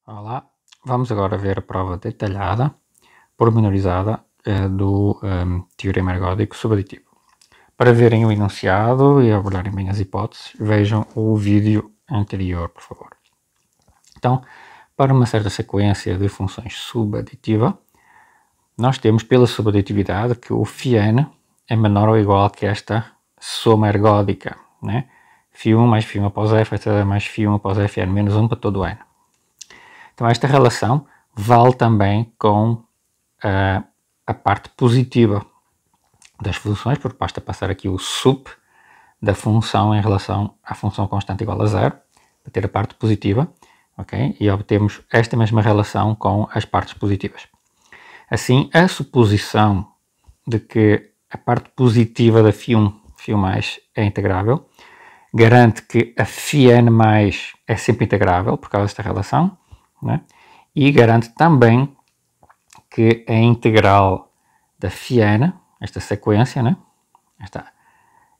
Olá, vamos agora ver a prova detalhada, pormenorizada, do teorema ergódico subaditivo. Para verem o enunciado e abordarem bem as hipóteses, vejam o vídeo anterior, por favor. Então, para uma certa sequência de funções subaditiva, nós temos pela subaditividade que o φn é menor ou igual que esta soma ergódica, né? φ1 mais φ1 após f, etc. mais φ1 após fn menos 1 para todo n. Então esta relação vale também com a parte positiva das funções, porque basta passar aqui o sup da função em relação à função constante igual a zero, para ter a parte positiva, ok? E obtemos esta mesma relação com as partes positivas. Assim, a suposição de que a parte positiva da φ1, φ é integrável, garante que a φn é sempre integrável por causa desta relação, né? E garante também que a integral da φn, esta sequência, né? Esta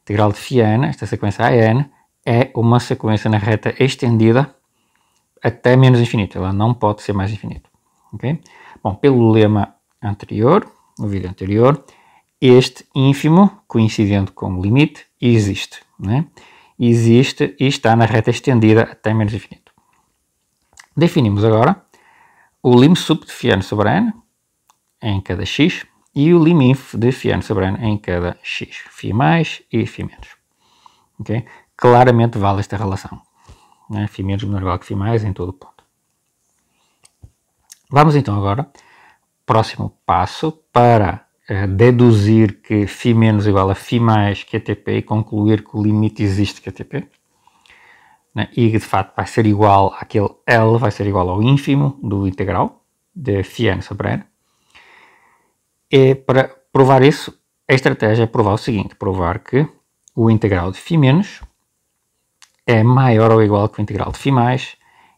integral de φn, esta sequência AN, é uma sequência na reta estendida até menos infinito, ela não pode ser mais infinito. Okay? Bom, pelo lema anterior, no vídeo anterior, este ínfimo, coincidente com o limite, existe. Né? Existe e está na reta estendida até menos infinito. Definimos agora o lim_sup de φn sobre n em cada x e o lim_inf de φn sobre n em cada x, φ mais e φ menos. Okay? Claramente vale esta relação. Né? φ menos menor ou igual que φ mais em todo o ponto. Vamos então agora, próximo passo, para deduzir que φ menos igual a φ mais QTP e concluir que o limite existe QTP. Né? E de facto vai ser igual àquele L, vai ser igual ao ínfimo do integral de φn sobre n. E para provar isso, a estratégia é provar o seguinte, provar que o integral de φ menos é maior ou igual que o integral de φ mais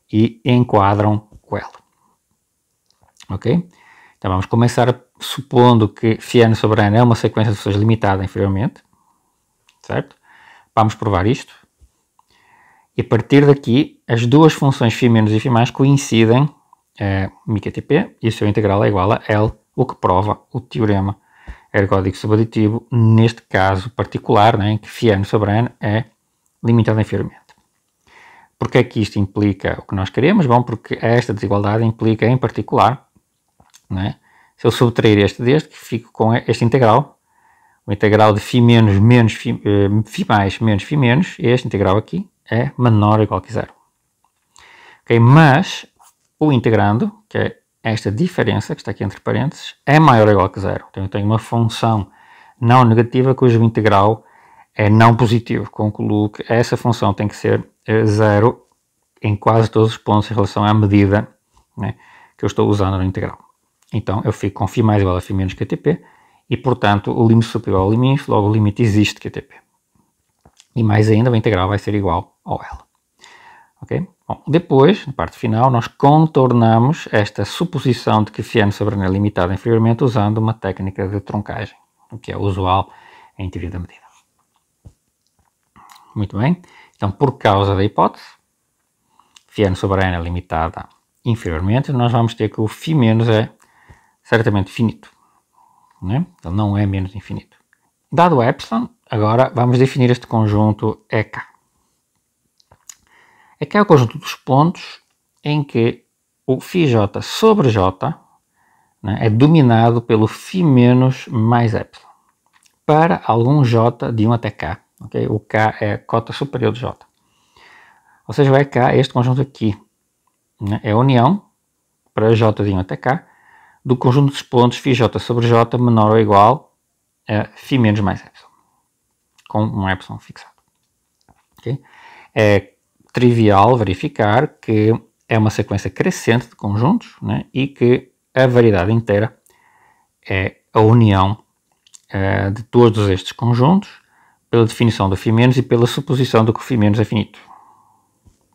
e enquadram o L. Ok? Então vamos começar supondo que φn sobre n é uma sequência de funções limitada inferiormente, certo? Vamos provar isto. E a partir daqui, as duas funções φ menos e φ mais coincidem μQTP e o seu integral é igual a L, o que prova o teorema ergódico subaditivo, neste caso particular, né, em que φn sobre n é limitado inferiormente. Porquê é que isto implica o que nós queremos? Bom, porque esta desigualdade implica, em particular, né, se eu subtrair este deste, fico com este integral, o integral de φ menos φ mais menos φ menos, este integral aqui, é menor ou igual que zero. Okay? Mas o integrando, que é esta diferença que está aqui entre parênteses, é maior ou igual que zero. Então eu tenho uma função não negativa cujo integral é não positivo. Concluo que essa função tem que ser zero em quase todos os pontos em relação à medida, né, que eu estou usando no integral. Então eu fico com φ mais igual a φ menos QTP e, portanto, o limite superior ao limite, logo o limite existe QTP. E mais ainda, o integral vai ser igual ao L. Ok? Bom, depois, na parte final, nós contornamos esta suposição de que φn sobre n é limitado inferiormente usando uma técnica de truncagem, o que é usual em teoria da medida. Muito bem. Então, por causa da hipótese, φn sobre n é limitada inferiormente, nós vamos ter que o φ menos é certamente finito. Né? Ele não é menos infinito. Dado o epsilon, agora vamos definir este conjunto EK. EK é o conjunto dos pontos em que o φj sobre j, né, é dominado pelo φ menos mais epsilon para algum j de 1 até k. Okay? O k é a cota superior de j. Ou seja, o EK é este conjunto aqui. Né, é a união para j de 1 até k do conjunto dos pontos φj sobre j menor ou igual a φ menos mais epsilon, com um epsilon fixado. Okay? É trivial verificar que é uma sequência crescente de conjuntos, né, e que a variedade inteira é a união de todos estes conjuntos pela definição do φ menos e pela suposição de que o φ menos é finito.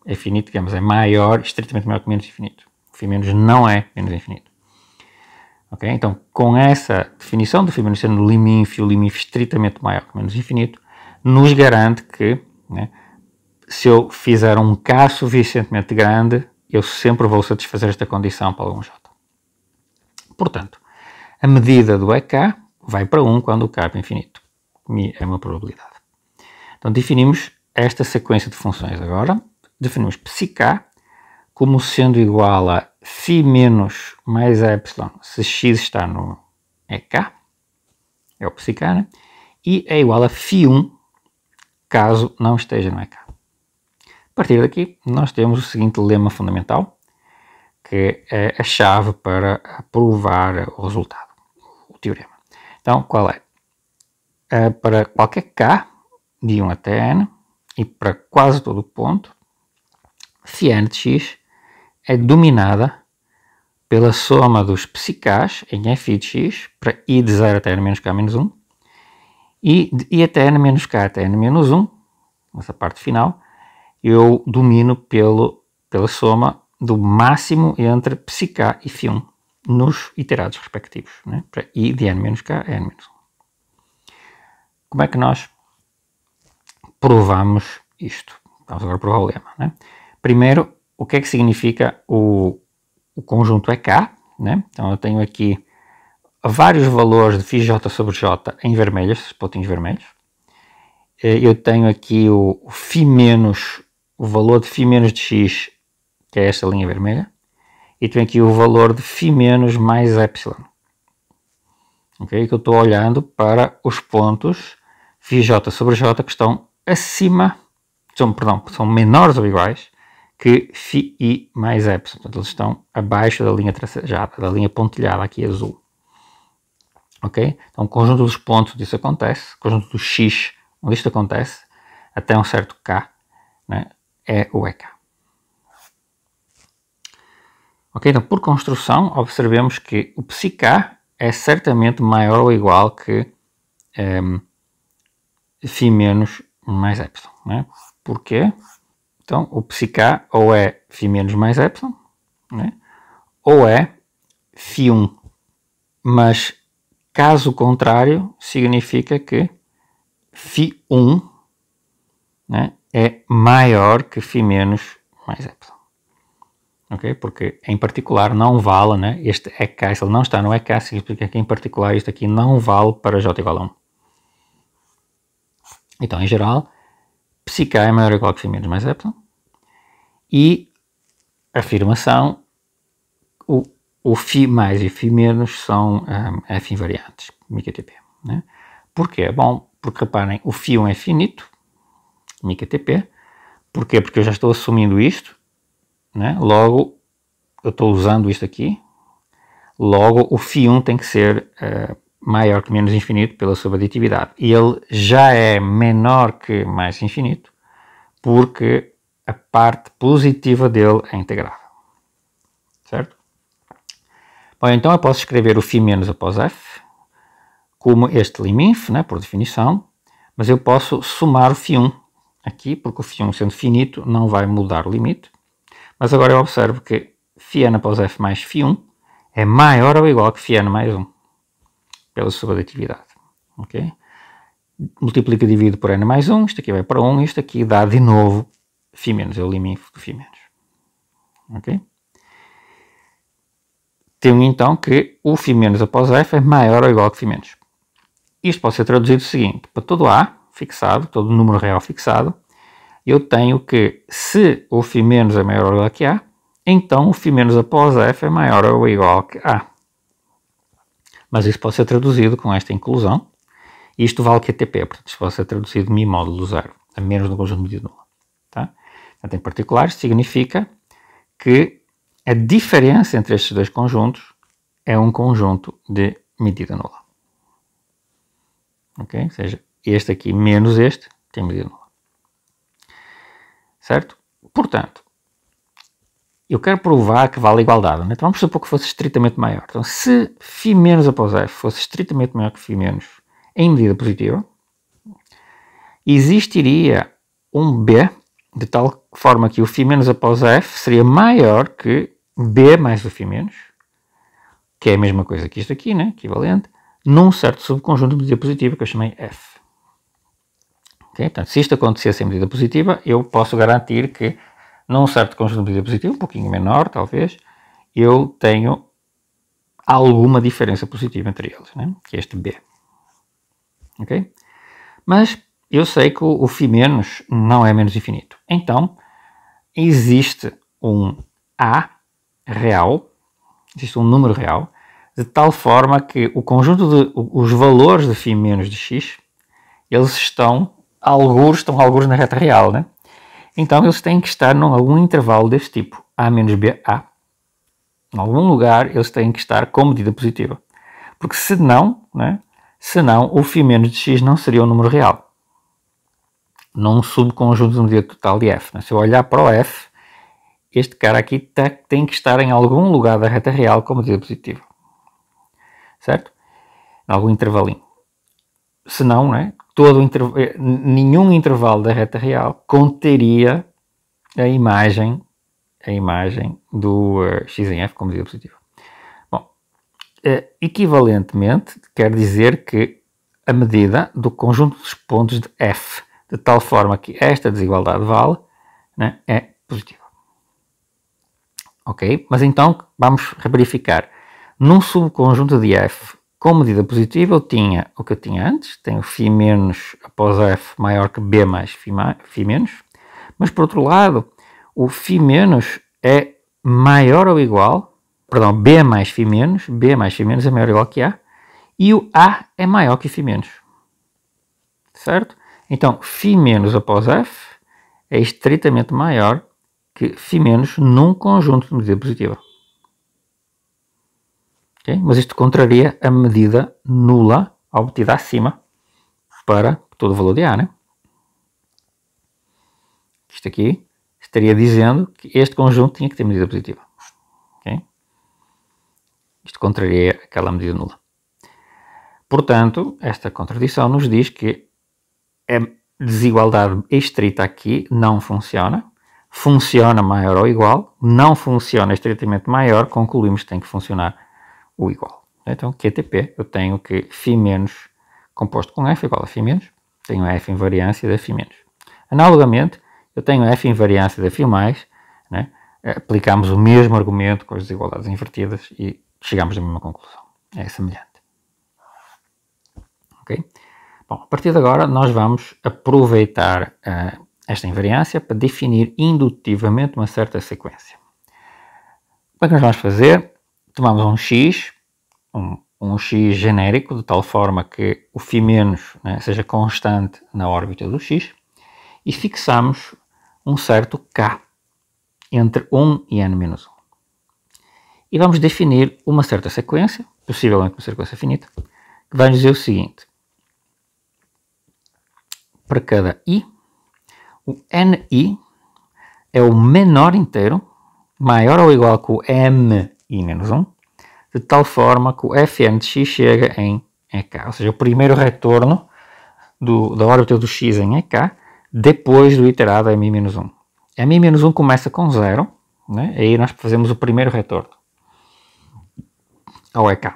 É finito, digamos, é maior, estritamente maior que menos infinito. O φ menos não é menos infinito. Okay? Então, com essa definição do φ menos sendo o lim_inf e o lim_inf estritamente maior que menos infinito, nos garante que, né, se eu fizer um K suficientemente grande, eu sempre vou satisfazer esta condição para algum j. Portanto, a medida do EK vai para 1 quando o k é infinito. É uma probabilidade. Então, definimos esta sequência de funções agora. Definimos psi_k como sendo igual a φ menos mais epsilon se x está no EK, é o psi_k, né? E é igual a φ1 caso não esteja no EK. A partir daqui, nós temos o seguinte lema fundamental, que é a chave para provar o resultado, o teorema. Então, qual é? Para qualquer k, de 1 até n, e para quase todo o ponto, φn de x é dominada pela soma dos psi_k's em f de x, para i de 0 até n menos k menos 1, e de i até n menos k até n menos 1, nessa parte final, eu domino pela soma do máximo entre psi_k e φ1 nos iterados respectivos, né? Para i de n menos k a n menos 1. Como é que nós provamos isto? Vamos agora provar o lema, né? Primeiro, o que é que significa o conjunto EK, né? Então eu tenho aqui vários valores de φj sobre j em vermelho, esses pontinhos vermelhos. Eu tenho aqui o valor de φ menos de x, que é esta linha vermelha, e tenho aqui o valor de φ menos mais epsilon. Ok? Que eu estou olhando para os pontos φj sobre j que estão acima, são menores ou iguais que φi mais epsilon. Portanto, eles estão abaixo da linha tracejada, da linha pontilhada aqui azul. Ok? Então, o conjunto dos pontos onde isso acontece, o conjunto do x onde isto acontece, até um certo k, né, é o EK. Ok? Então, por construção, observemos que o psi_k é certamente maior ou igual que φ menos mais epsilon. Né? Porquê? Então, o psi_k ou é φ menos mais epsilon, né? Ou é φ1. Mas, caso contrário, significa que φ1, né, é maior que φ menos mais epsilon. Okay? Porque, em particular, não vale, né, este EK, se ele não está no EK, significa que, em particular, isto aqui não vale para j igual a 1. Então, em geral, psi_k é maior ou igual que φ menos mais epsilon. E a afirmação, o φ mais e φ menos são f invariantes, μ_k_T_P. Né? Porquê? Bom, porque reparem, o φ1 é finito, μ_k_T_P. Porquê? Porque eu já estou assumindo isto, né? Logo, eu estou usando isto aqui, logo o φ1 tem que ser maior que menos infinito pela sua aditividade. E ele já é menor que mais infinito, porque a parte positiva dele é integrável. Certo? Bom, então eu posso escrever o φ menos após f como este liminf, né, por definição, mas eu posso somar o φ1 aqui, porque o φ1 sendo finito não vai mudar o limite. Mas agora eu observo que φn após f mais φ1 é maior ou igual que φn mais 1, pela sua aditividade. Okay? Multiplico e divido por n mais 1, isto aqui vai para 1, isto aqui dá de novo φ menos, é o liminf do φ menos. Ok? Tenho então que o φ menos após f é maior ou igual que φ menos. Isto pode ser traduzido o seguinte: para todo A fixado, todo número real fixado, eu tenho que, se o φ menos é maior ou igual que A, então o φ menos após f é maior ou igual que A. Mas isso pode ser traduzido com esta inclusão. Isto vale QTP, portanto isto pode ser traduzido mi módulo 0, a menos no conjunto de medida nula. Tá? Portanto, em particular, isto significa que a diferença entre estes dois conjuntos é um conjunto de medida nula. Ok? Ou seja, este aqui menos este tem medida nula. Certo? Portanto, eu quero provar que vale a igualdade. Né? Então vamos supor que fosse estritamente maior. Então, se φ menos após f fosse estritamente maior que φ menos em medida positiva, existiria um b de tal forma que o φ menos após f seria maior que b mais o φ menos, que é a mesma coisa que isto aqui, né? Equivalente, num certo subconjunto de medida positiva que eu chamei f. Okay? Portanto, se isto acontecesse em medida positiva, eu posso garantir que num certo conjunto de medida positivo, um pouquinho menor talvez, eu tenho alguma diferença positiva entre eles, né? Que é este B. Ok? Mas eu sei que o φ- não é menos infinito. Então, existe um A real, existe um número real, de tal forma que o conjunto de os valores de φ de x, eles estão algures na reta real, né? Então eles têm que estar em algum intervalo deste tipo, A menos BA. Em algum lugar eles têm que estar com medida positiva. Porque senão, né, senão o φ de x não seria um número real. Num subconjunto de medida total de f. Né? Se eu olhar para o f, este cara aqui tem que estar em algum lugar da reta real com medida positiva. Certo? Em algum intervalinho. Senão, né, nenhum intervalo da reta real conteria a imagem do x em f com medida positiva. Bom, equivalentemente, quer dizer que a medida do conjunto dos pontos de f, de tal forma que esta desigualdade vale, né, é positiva. Ok? Mas então, vamos verificar. Num subconjunto de f com medida positiva, eu tinha o que eu tinha antes, tenho φ menos após f maior que b mais φ menos, mas por outro lado, o φ menos é maior ou igual, perdão, b mais φ menos é maior ou igual que a, e o a é maior que φ menos. Certo? Então, φ menos após f é estritamente maior que φ menos num conjunto de medida positiva. Okay? Mas isto contraria a medida nula obtida acima para todo o valor de A, né? Isto aqui estaria dizendo que este conjunto tinha que ter medida positiva. Okay? Isto contraria aquela medida nula. Portanto, esta contradição nos diz que a desigualdade estrita aqui não funciona. Funciona maior ou igual. Não funciona estritamente maior. Concluímos que tem que funcionar o igual. Então, QTP, eu tenho que φ menos composto com f igual a φ menos. Tenho f invariância da φ menos. Analogamente, eu tenho f invariância da φ mais, né? Aplicamos o mesmo argumento com as desigualdades invertidas e chegamos à mesma conclusão. É semelhante. Ok? Bom, a partir de agora nós vamos aproveitar esta invariância para definir indutivamente uma certa sequência. Como é que nós vamos fazer? Tomamos um x, um x genérico, de tal forma que o φ menos, né, seja constante na órbita do x, e fixamos um certo k entre 1 e n menos 1. E vamos definir uma certa sequência, possivelmente uma sequência finita, que vai nos dizer o seguinte. Para cada i, o ni é o menor inteiro, maior ou igual que o mi menos 1, de tal forma que o fn de x chega em ek, ou seja, o primeiro retorno da órbita do x em ek, depois do iterado mi menos 1. Mi menos 1 começa com 0, né? Aí nós fazemos o primeiro retorno ao ek.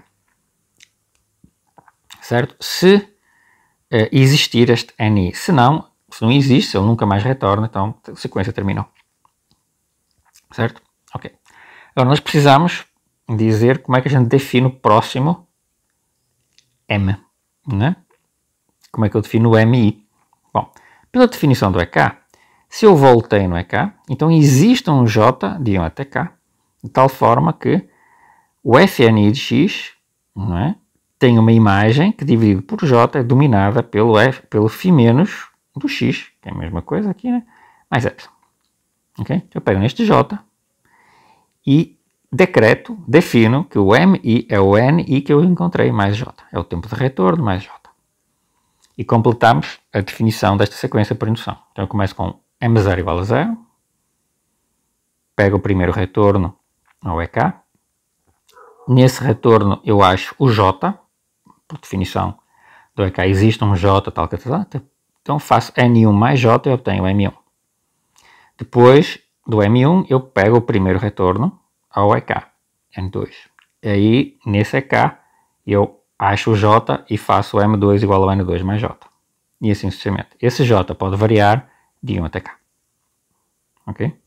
Certo? Se existir este ni, se não existe, ele nunca mais retorna, então a sequência terminou. Certo? Ok. Agora nós precisamos dizer como é que a gente define o próximo m, né? Como é que eu defino o mi? Bom, pela definição do EK, se eu voltei no EK, então existe um j de 1 até k, de tal forma que o fni de x, não é, tem uma imagem que dividido por j é dominada pelo φ menos do x, que é a mesma coisa aqui, né? Mais epsilon. Okay? Eu pego neste j e defino que o mi é o ni que eu encontrei mais j. É o tempo de retorno mais j. E completamos a definição desta sequência por indução. Então eu começo com m0 igual a 0, pego o primeiro retorno ao EK, nesse retorno eu acho o j, por definição do EK existe um j tal que então faço n1 mais j e eu tenho m1. Depois do m1 eu pego o primeiro retorno ao EK, n2. E aí nesse EK eu acho o j e faço o m2 igual a n2 mais j. E assim sucessivamente. Esse j pode variar de 1 até k. Ok?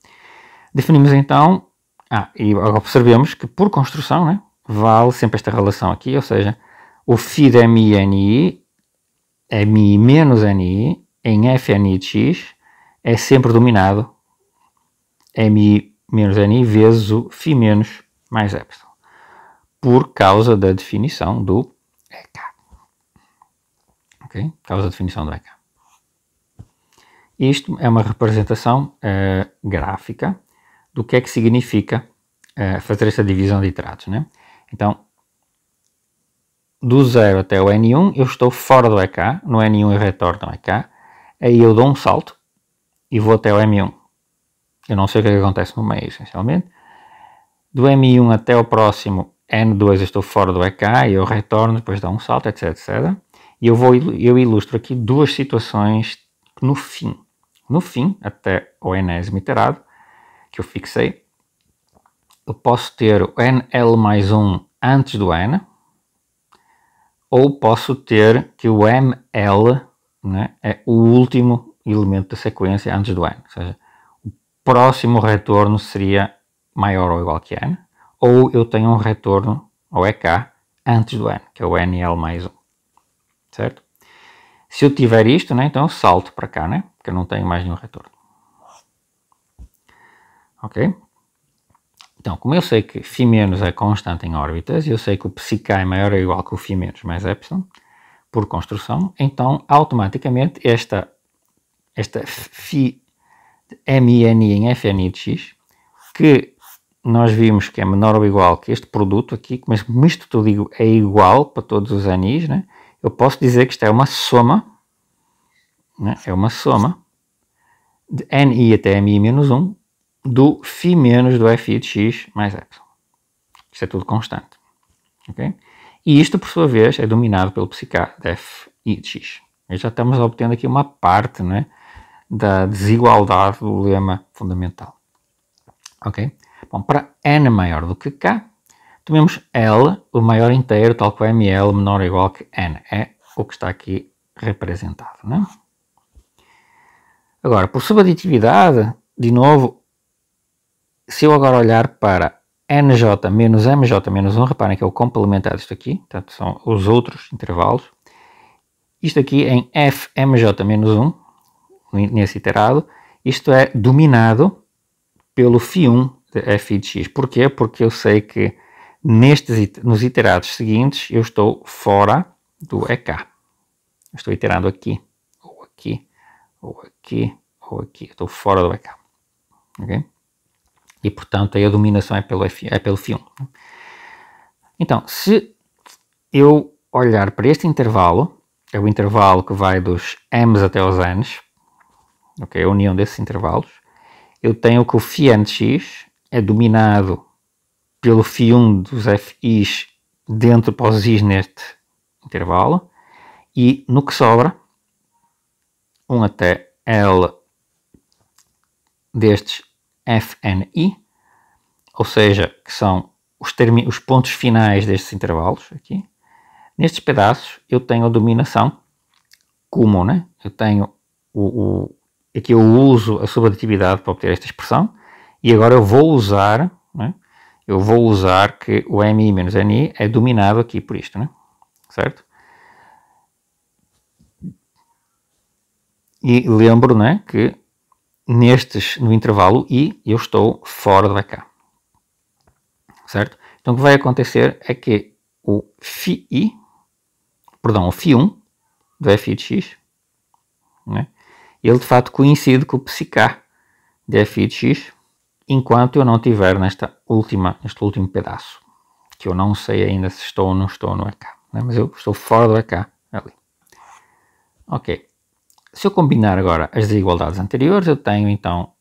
Definimos então, e observemos que por construção, né, vale sempre esta relação aqui, ou seja, o φ de MI menos NI em FNI de X é sempre dominado MI menos NI vezes o φ menos mais epsilon, por causa da definição do EK. Ok? Causa da definição do EK. Isto é uma representação gráfica do que é que significa fazer esta divisão de iterados, né? Então, do 0 até o N1, eu estou fora do EK, no N1 eu retorno ao EK, aí eu dou um salto e vou até o M1. Eu não sei o que acontece no meio, essencialmente. Do M1 até o próximo N2 eu estou fora do EK e eu retorno, depois dá um salto, etc, etc. E eu ilustro aqui duas situações no fim. No fim, até o enésimo iterado, que eu fixei, eu posso ter o NL mais 1 antes do N, ou posso ter que o ML, né, é o último elemento da sequência antes do N. Ou seja, o próximo retorno seria maior ou igual que N, ou eu tenho um retorno ao EK antes do N, que é o NL mais 1. Certo? Se eu tiver isto, né, então eu salto para cá, né, porque eu não tenho mais nenhum retorno. Ok? Então, como eu sei que φ- é constante em órbitas, e eu sei que o psiK é maior ou igual que o φ- mais epsilon, por construção, então, automaticamente, esta φ MI em FNI de X, que nós vimos que é menor ou igual que este produto aqui, mas como isto tudo é igual para todos os NIs, né, eu posso dizer que isto é uma soma, né, é uma soma de NI até MI menos 1, do φ menos do FI de X mais epsilon. Isto é tudo constante. Okay? E isto, por sua vez, é dominado pelo psiK de FI de X. E já estamos obtendo aqui uma parte, né, da desigualdade do lema fundamental. Ok? Bom, para n maior do que k, tomemos L, o maior inteiro, tal que o ML menor ou igual que n. É o que está aqui representado. Né? Agora, por subaditividade, de novo, se eu agora olhar para NJ menos MJ menos 1, reparem que é o complementar disto aqui, portanto são os outros intervalos. Isto aqui em FMJ menos 1, nesse iterado, isto é dominado pelo φ1 de Fi de X. Porquê? Porque eu sei que nos iterados seguintes eu estou fora do EK. Eu estou iterando aqui, ou aqui, ou aqui, ou aqui. Estou fora do EK. Ok? E, portanto, aí a dominação é pelo φ1. Então, se eu olhar para este intervalo, é o intervalo que vai dos m's até os n's, okay, a união desses intervalos, eu tenho que o φn de x é dominado pelo φ1 dos fi's dentro para os i's neste intervalo, e no que sobra, 1 até L destes FNI, ou seja, que são os pontos finais destes intervalos aqui. Nestes pedaços eu tenho a dominação comum, né? Eu tenho aqui eu uso a subaditividade para obter esta expressão, e agora eu vou usar, né? Eu vou usar que o MI menos NI é dominado aqui por isto, né? Certo? E lembro, né, que no intervalo I, eu estou fora do EK. Certo? Então o que vai acontecer é que o φ1 do FI de X, né, ele de fato coincide com o psiK de FI de X, enquanto eu não estiver neste último pedaço, que eu não sei ainda se estou ou não estou no EK, né, mas eu estou fora do EK ali. Ok. Se eu combinar agora as desigualdades anteriores, eu tenho então,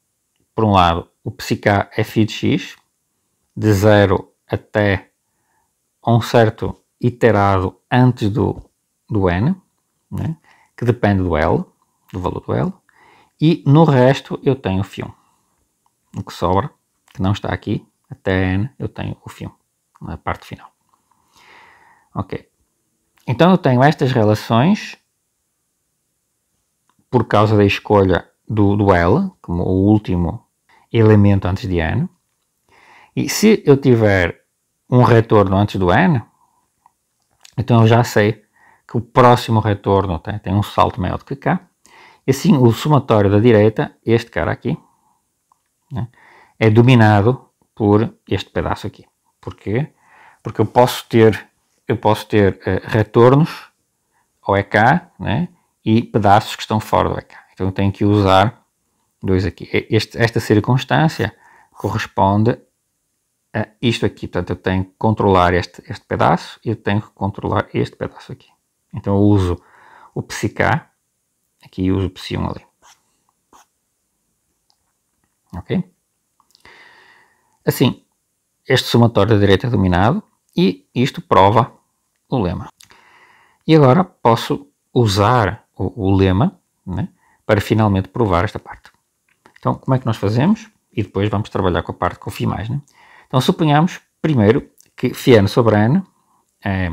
por um lado, o psiK FI de X, de 0 até um certo iterado antes do N, né, que depende do L, do valor do L, e no resto eu tenho o φ1. O que sobra, que não está aqui, até N, eu tenho o φ1, na parte final. Ok. Então eu tenho estas relações por causa da escolha do L, como o último elemento antes de n. E se eu tiver um retorno antes do n, então eu já sei que o próximo retorno tem um salto maior do que k. E assim o somatório da direita, este cara aqui, né, é dominado por este pedaço aqui. Porquê? Porque eu posso ter retornos ao EK, né, e pedaços que estão fora do EK. Então eu tenho que usar dois aqui. Esta circunstância corresponde a isto aqui. Portanto, eu tenho que controlar este pedaço e eu tenho que controlar este pedaço aqui. Então eu uso o psi k aqui e uso o psi1 ali. Ok? Assim, este somatório da direita é dominado e isto prova o lema. E agora posso usar o lema, né, para finalmente provar esta parte. Então, como é que nós fazemos? E depois vamos trabalhar com a parte com φ+. Né? Então, suponhamos primeiro que φn sobre n é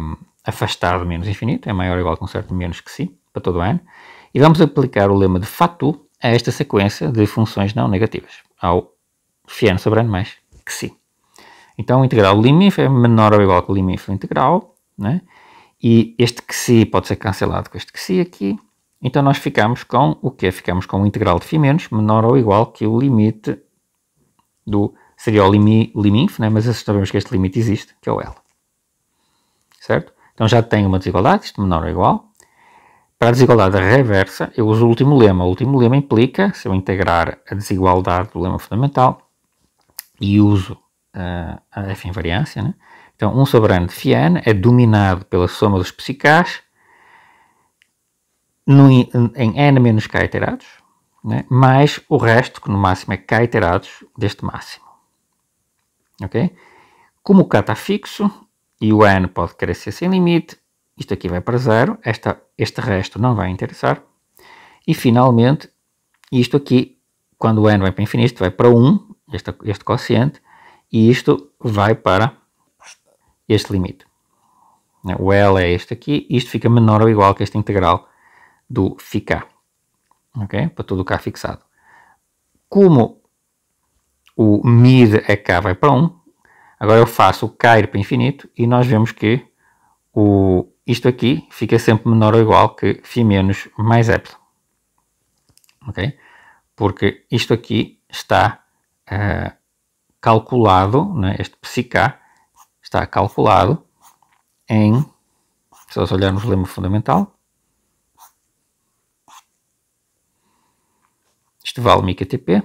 afastado de menos infinito, é maior ou igual a um certo menos que si, para todo n, e vamos aplicar o lema de fatu a esta sequência de funções não negativas, ao φn sobre n mais que si. Então, o integral lim∞ é menor ou igual que o lim∞ integral, né? E este que si pode ser cancelado com este que si aqui. Então, nós ficamos com o quê? Ficamos com o integral de φ- menor ou igual que o limite do... Seria o lim∞, né? Mas sabemos que este limite existe, que é o L. Certo? Então, já tenho uma desigualdade, isto menor ou igual. Para a desigualdade reversa, eu uso o último lema. O último lema implica, se eu integrar a desigualdade do lema fundamental e uso a f invariância, né? Então, 1 sobre n de φn é dominado pela soma dos psi-k's em n menos k iterados, né? Mais o resto, que no máximo é k iterados deste máximo. Ok? Como o k está fixo e o n pode querer ser sem limite, isto aqui vai para zero, este resto não vai interessar. E finalmente, isto aqui, quando o n vai para infinito, isto vai para 1, este quociente, e isto vai para este limite. O L é este aqui, isto fica menor ou igual que este integral do φk. Ok? Para todo o k fixado. Como o mid é k vai para 1, agora eu faço o k ir para infinito e nós vemos que isto aqui fica sempre menor ou igual que φ menos mais epsilon. Ok? Porque isto aqui está calculado, né? Este psi-k está calculado em, se nós olharmos o lema fundamental, isto vale μ-ktp,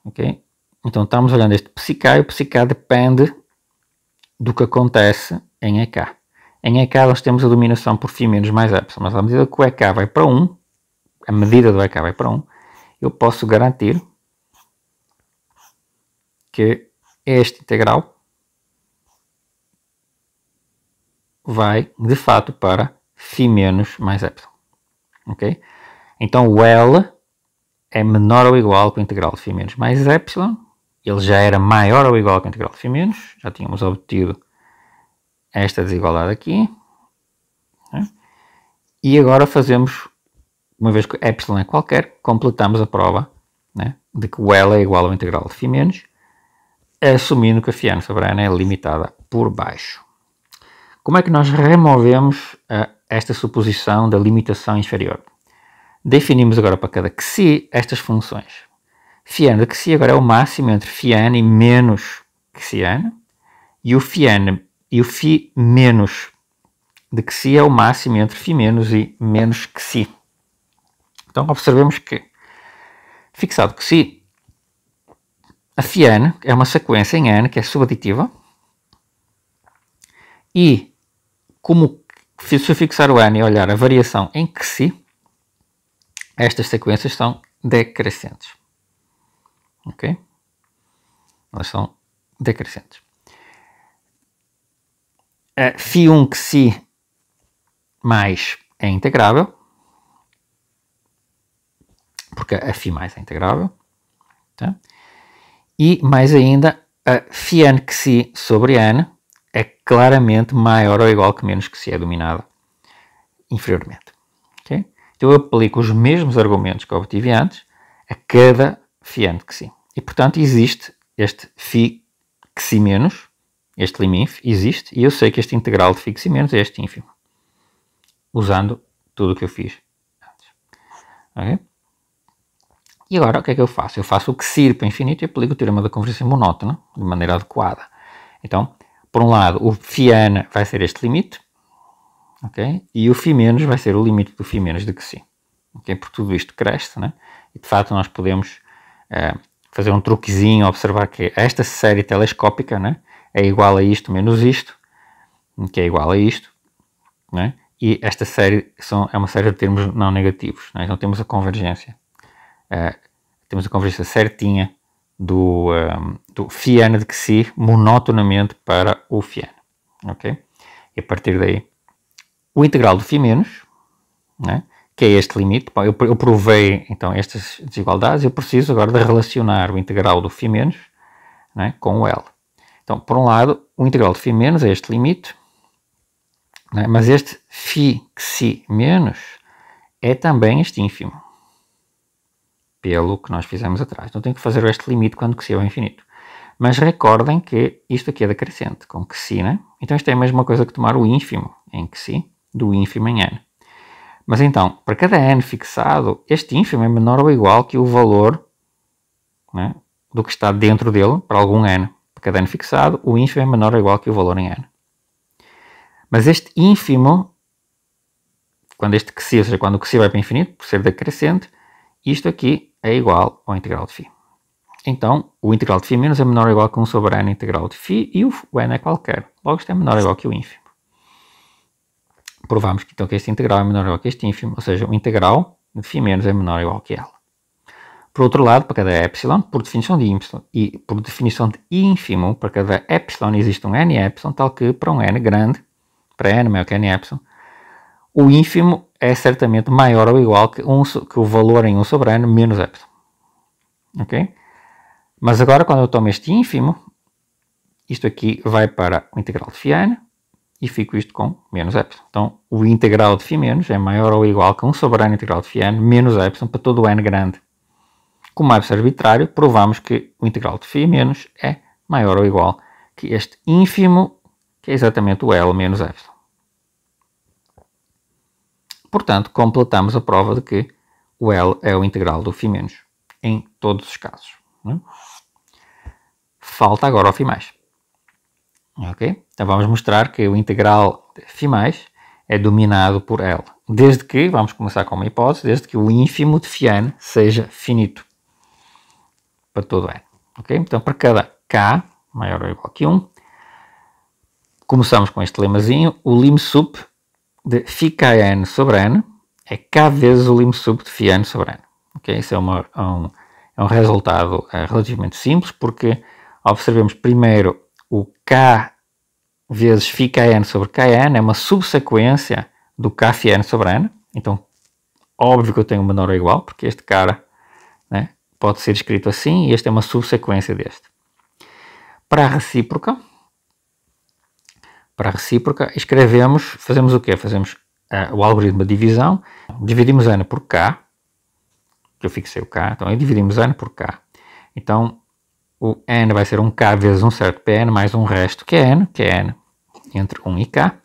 ok? Então estamos olhando este psi-k e o psi-k depende do que acontece em EK. Em EK nós temos a dominação por φ menos mais epsilon, mas à medida que o EK vai para 1, a medida do EK vai para 1, eu posso garantir que este integral vai, de fato, para φ menos mais epsilon. Ok? Então o L é menor ou igual que o integral de φ menos mais epsilon. Ele já era maior ou igual que o integral de φ menos. Já tínhamos obtido esta desigualdade aqui. Né? E agora fazemos, uma vez que epsilon é qualquer, completamos a prova, né, de que o L é igual ao integral de φ menos, assumindo que a φn sobre n é limitada por baixo. Como é que nós removemos esta suposição da limitação inferior? Definimos agora para cada que estas funções. φn de que agora é o máximo entre φn e menos que e o φ menos de que é o máximo entre φ menos e menos que Então observemos que, fixado que a φn é uma sequência em n que é subaditiva e como se eu fixar o n e olhar a variação em que estas sequências são decrescentes. Ok? Elas são decrescentes. φ1 que mais é integrável, porque a φ mais é integrável. Tá? E mais ainda, a φn que sobre n é claramente maior ou igual que menos que é dominada inferiormente. Okay? Então eu aplico os mesmos argumentos que eu obtive antes a cada φn de que E, portanto, existe este φ que si menos, este liminf, existe, e eu sei que este integral de φ que si menos é este ínfimo, usando tudo o que eu fiz antes. Okay? E agora, o que é que eu faço? Eu faço o que si ir para infinito e aplico o teorema da convergência monótona de maneira adequada. Então, por um lado, o φn vai ser este limite, okay? E o φ menos vai ser o limite do φ menos de que si. Okay? Por tudo isto cresce, né? E de fato nós podemos fazer um truquezinho, observar que esta série telescópica, né, é igual a isto menos isto, que é igual a isto, né? E esta série é uma série de termos não negativos, né? Então temos a convergência. Temos a convergência certinha do φn de que si monotonamente para o φn. Okay? E a partir daí, o integral do φ menos, né, que é este limite, eu provei então estas desigualdades, eu preciso agora de relacionar o integral do φ menos, né, com o L. Então, por um lado, o integral do φ menos é este limite, né, mas este φ que si menos é também este ínfimo, pelo que nós fizemos atrás. Então tenho que fazer este limite quando que si é ao infinito. Mas recordem que isto aqui é decrescente, com que si, né? Então isto é a mesma coisa que tomar o ínfimo em que si, do ínfimo em n. Mas então, para cada n fixado, este ínfimo é menor ou igual que o valor, né, do que está dentro dele, para algum n. Para cada n fixado, o ínfimo é menor ou igual que o valor em n. Mas este ínfimo, quando este que si, ou seja, quando o que si vai para infinito, por ser decrescente, isto aqui é igual ao integral de φ. Então, o integral de φ menos é menor ou igual que 1 sobre n integral de φ e o n é qualquer. Logo, isto é menor ou igual que o ínfimo. Provamos que, então, que este integral é menor ou igual que este ínfimo, ou seja, o integral de φ menos é menor ou igual que L. Por outro lado, para cada epsilon, por definição de y e por definição de ínfimo, para cada epsilon existe um n epsilon, tal que para um n grande, para n maior que n epsilon, o ínfimo é certamente maior ou igual que o valor em 1 sobre n menos epsilon. Ok? Mas agora, quando eu tomo este ínfimo, isto aqui vai para o integral de φn, e fico isto com menos epsilon. Então, o integral de φ menos é maior ou igual que 1 sobre n integral de φn menos epsilon para todo o n grande. Como epsilon arbitrário, provamos que o integral de φ menos é maior ou igual que este ínfimo, que é exatamente o L menos epsilon. Portanto, completamos a prova de que o L é o integral do φ menos em todos os casos. Né? Falta agora o φ mais. Ok? Então vamos mostrar que o integral de φ mais é dominado por L. Desde que, vamos começar com uma hipótese, desde que o ínfimo de φn seja finito. Para todo n. Ok? Então para cada k maior ou igual que 1, começamos com este lemazinho, o lim sup de φkn sobre n é k vezes o lim sup de φn sobre n. Ok? Isso é um resultado relativamente simples, porque observemos primeiro o k vezes φkn sobre kn é uma subsequência do kφn sobre n. Então, óbvio que eu tenho menor ou igual, porque este cara, né, pode ser escrito assim, e este é uma subsequência deste. Para a recíproca, fazemos o quê? Fazemos o algoritmo de divisão, dividimos n por k, que eu fixei o k, então dividimos n por k. Então, o n vai ser um k vezes um certo Pn mais um resto que é n entre 1 e k.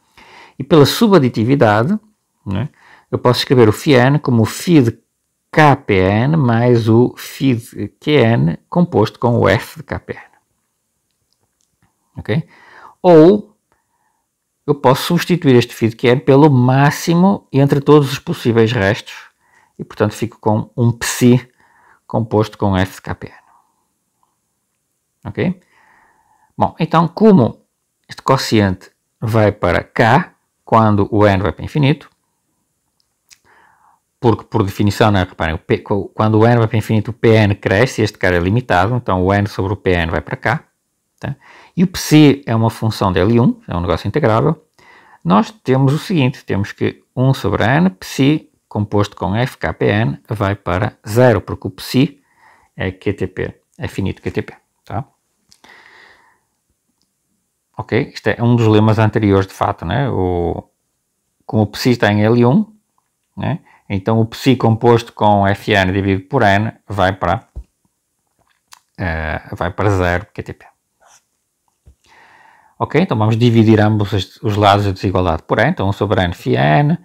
E pela subaditividade, né, eu posso escrever o φn como o φ de kPn mais o φ de Qn composto com o f de kPn. Okay? Ou eu posso substituir este φ de Qn pelo máximo entre todos os possíveis restos e, portanto, fico com um psi composto com f de kPn. Ok? Bom, então, como este quociente vai para k quando o n vai para infinito, porque por definição, né, reparem, quando o n vai para infinito, o Pn cresce, este cara é limitado, então o n sobre o Pn vai para cá. Tá? E o psi é uma função de L1, é um negócio integrável. Nós temos o seguinte, temos que 1 sobre n, psi, composto com fkPn, vai para 0, porque o psi é QTP, é finito QTP. Tá? Ok? Isto é um dos lemas anteriores, de fato, né? Como o psi está em L1, né? Então o psi composto com Fn dividido por n vai para vai para 0 QTP. Ok, então vamos dividir ambos os lados da desigualdade por n. Então 1 sobre n φ n.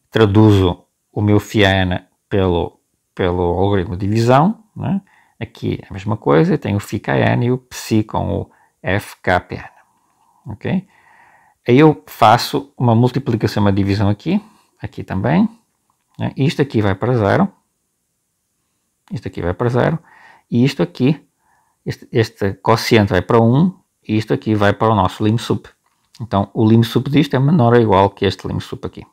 Traduzo o meu φ n pelo algoritmo de divisão, né? Aqui é a mesma coisa, tenho o φkn e o psi com o fkpn. Ok? Aí eu faço uma multiplicação, uma divisão aqui também, né? Isto aqui vai para 0, isto aqui vai para 0, e isto aqui, este quociente vai para 1, e isto aqui vai para o nosso lim sup. Então o lim sup disto é menor ou igual que este lim sup aqui,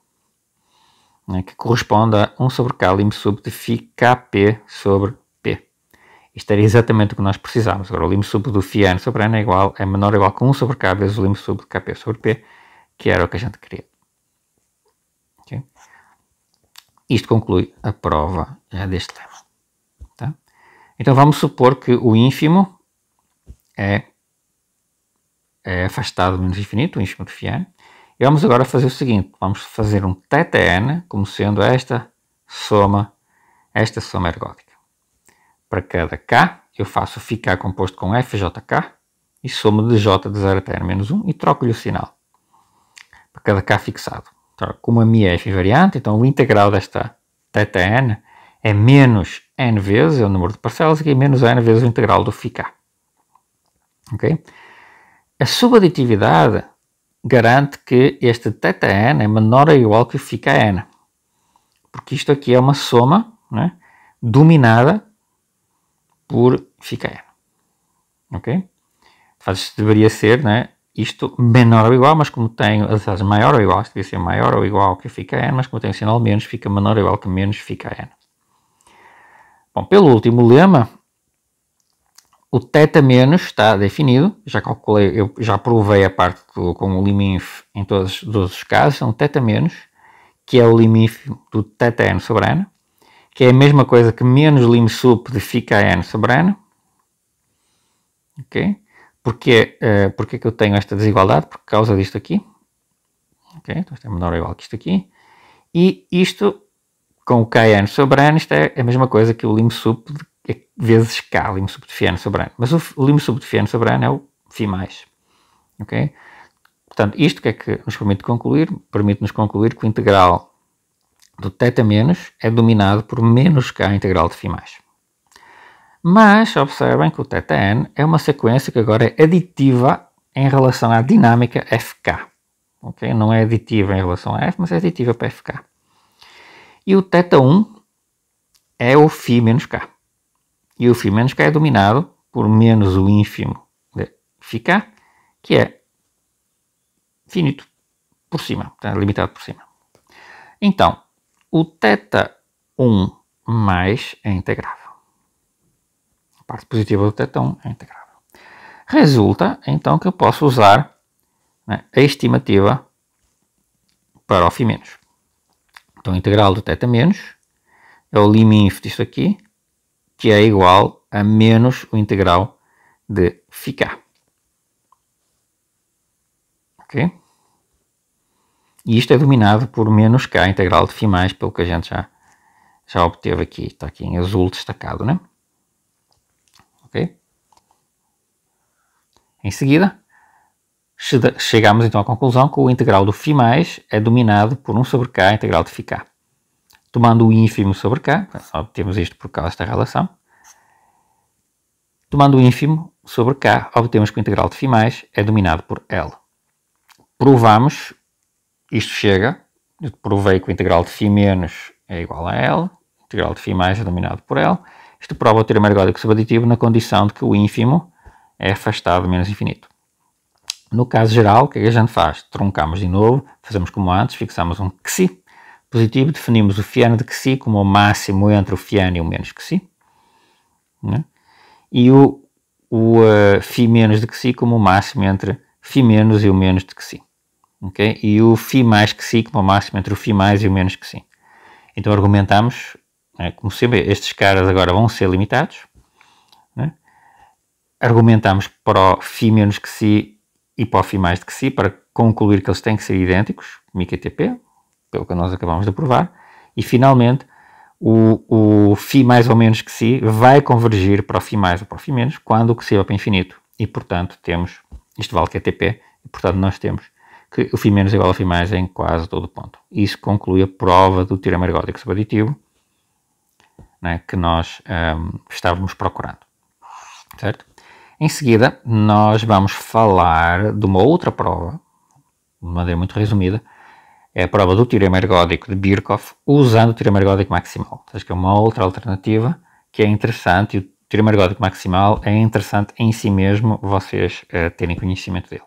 né? Que corresponde a 1 sobre k lim sup de φkp sobre p. Isto era exatamente o que nós precisávamos. Agora o lim sup do φ n sobre n é menor ou igual que 1 sobre k vezes o lim sup de kp sobre p, que era o que a gente queria. Okay? Isto conclui a prova deste tema. Tá? Então vamos supor que o ínfimo é afastado do menos infinito, o ínfimo de φ n. E vamos agora fazer o seguinte, vamos fazer um θn como sendo esta soma ergódica. Para cada k, eu faço o φk composto com fjk e somo de j de 0 até n menos 1 e troco-lhe o sinal. Para cada k fixado. Então, como a mi é invariante, então o integral desta θn é menos n vezes, é o número de parcelas, e menos n vezes o integral do φk. Ok? A subaditividade garante que este θn é menor ou igual que o φkn. Porque isto aqui é uma soma, né, dominada por φkn. Ok? Isto deveria ser, né, isto menor ou igual, mas como tenho, aliás, maior ou igual, isto devia ser maior ou igual que φkn, mas como tenho sinal menos, fica menor ou igual que menos φkn. Bom, pelo último lema, o θ menos está definido, já calculei, eu já provei a parte com o liminf em todos os casos, então θ menos, que é o liminf do θn sobre n, que é a mesma coisa que menos lim sup de φkn sobre n. Ok? Porque que eu tenho esta desigualdade? Por causa disto aqui. Ok? Então isto é menor ou igual que isto aqui. E isto, com o kn sobre n, isto é a mesma coisa que o lim sup vezes k, lim sup de φn sobre n. Mas o lim sup de φn sobre n é o φ mais. Ok? Portanto, isto que é que nos permite concluir? Permite-nos concluir que o integral do θ menos é dominado por menos k integral de φ mais. Mas observem que o θn é uma sequência que agora é aditiva em relação à dinâmica fk. Okay? Não é aditiva em relação a f, mas é aditiva para fk. E o θ1 é o φ menos k. E o φ menos k é dominado por menos o ínfimo de φk, que é finito por cima, portanto, limitado por cima. Então, o θ1 mais é integrável. A parte positiva do θ1 é integrável. Resulta, então, que eu posso usar, né, a estimativa para o φ menos. Então, a integral do θ menos é o liminf disto aqui, que é igual a menos o integral de φk. Ok? E isto é dominado por menos k integral de φ mais, pelo que a gente já obteve aqui. Está aqui em azul destacado, né? Ok? Em seguida, chegamos então à conclusão que o integral do φ mais é dominado por 1 sobre k integral de φk. Tomando o ínfimo sobre k, obtemos isto por causa desta relação. Tomando o ínfimo sobre k, obtemos que o integral de φ mais é dominado por L. Provamos, isto chega, eu provei que o integral de φ menos é igual a L, o integral de φ mais é dominado por L. Isto prova o teorema ergódico subaditivo na condição de que o ínfimo é afastado do menos infinito. No caso geral, o que a gente faz? Truncamos de novo, fazemos como antes, fixamos um xi positivo, definimos o φn de xi como o máximo entre o φn e o menos xi, né? E o φ menos de xi como o máximo entre φ menos e o menos de xi. Okay? E o φ mais xi como o máximo entre o φ mais e o menos xi. Então argumentamos, né, como sempre, estes caras agora vão ser limitados, né? Argumentamos para o φ menos xi e para o φ mais de xi para concluir que eles têm que ser idênticos, MIKTP, pelo que nós acabamos de provar, e finalmente o φ mais ou menos que si vai convergir para o φ mais ou para o φ menos quando o que si vai para infinito. E, portanto, temos, isto vale QTP, e, portanto, nós temos que o φ menos é igual ao φ mais em quase todo o ponto. Isso conclui a prova do teorema ergódico subaditivo, né, que nós estávamos procurando. Certo? Em seguida, nós vamos falar de uma outra prova, de maneira muito resumida, é a prova do teorema ergódico de Birkhoff, usando o teorema ergódico maximal. Seja, que é uma outra alternativa que é interessante, e o teorema ergódico maximal é interessante em si mesmo vocês terem conhecimento dele.